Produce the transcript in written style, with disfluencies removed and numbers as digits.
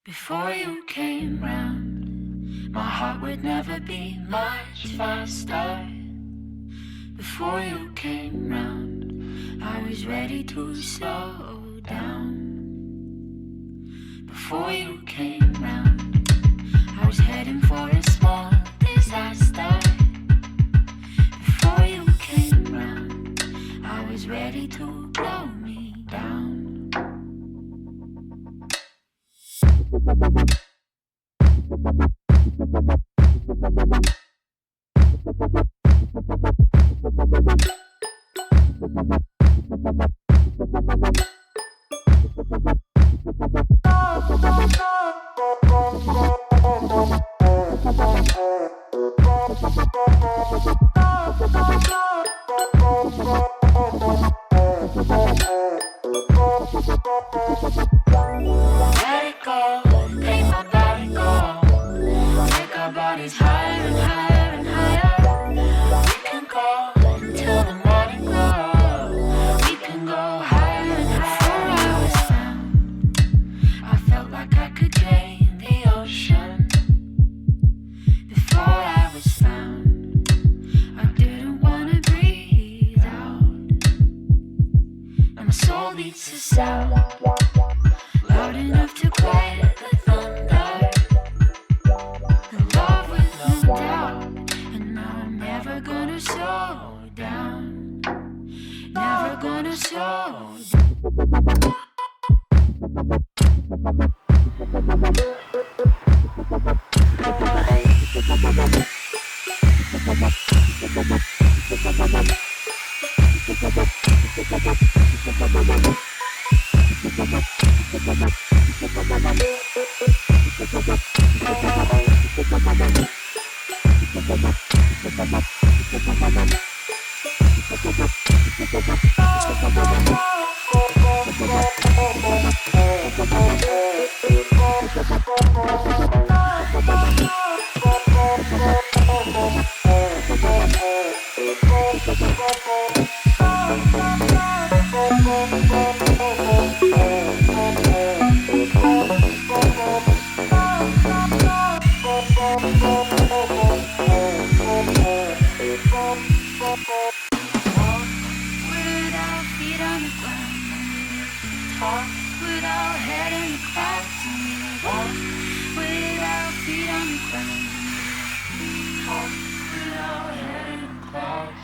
Before you came round, my heart would never beat much faster. Before you came round, I was ready to slow down. Before you came round, I was heading for a small disaster. Before you came round, I was ready to blow me down. Let it go, make my body go. Take our bodies higher and higher and higher. We can go until the morning glow. We can go higher and higher. Before I was found, I felt like I could drain the ocean. Before I was found, I didn't wanna breathe out. Now my soul beats a sound loud enough to quiet the thunder. The love with no doubt, and now I'm never gonna slow down. Never gonna slow down. Without feet on the ground, talk without head in the clouds. Walk without feet on the ground, talk without head in the clouds.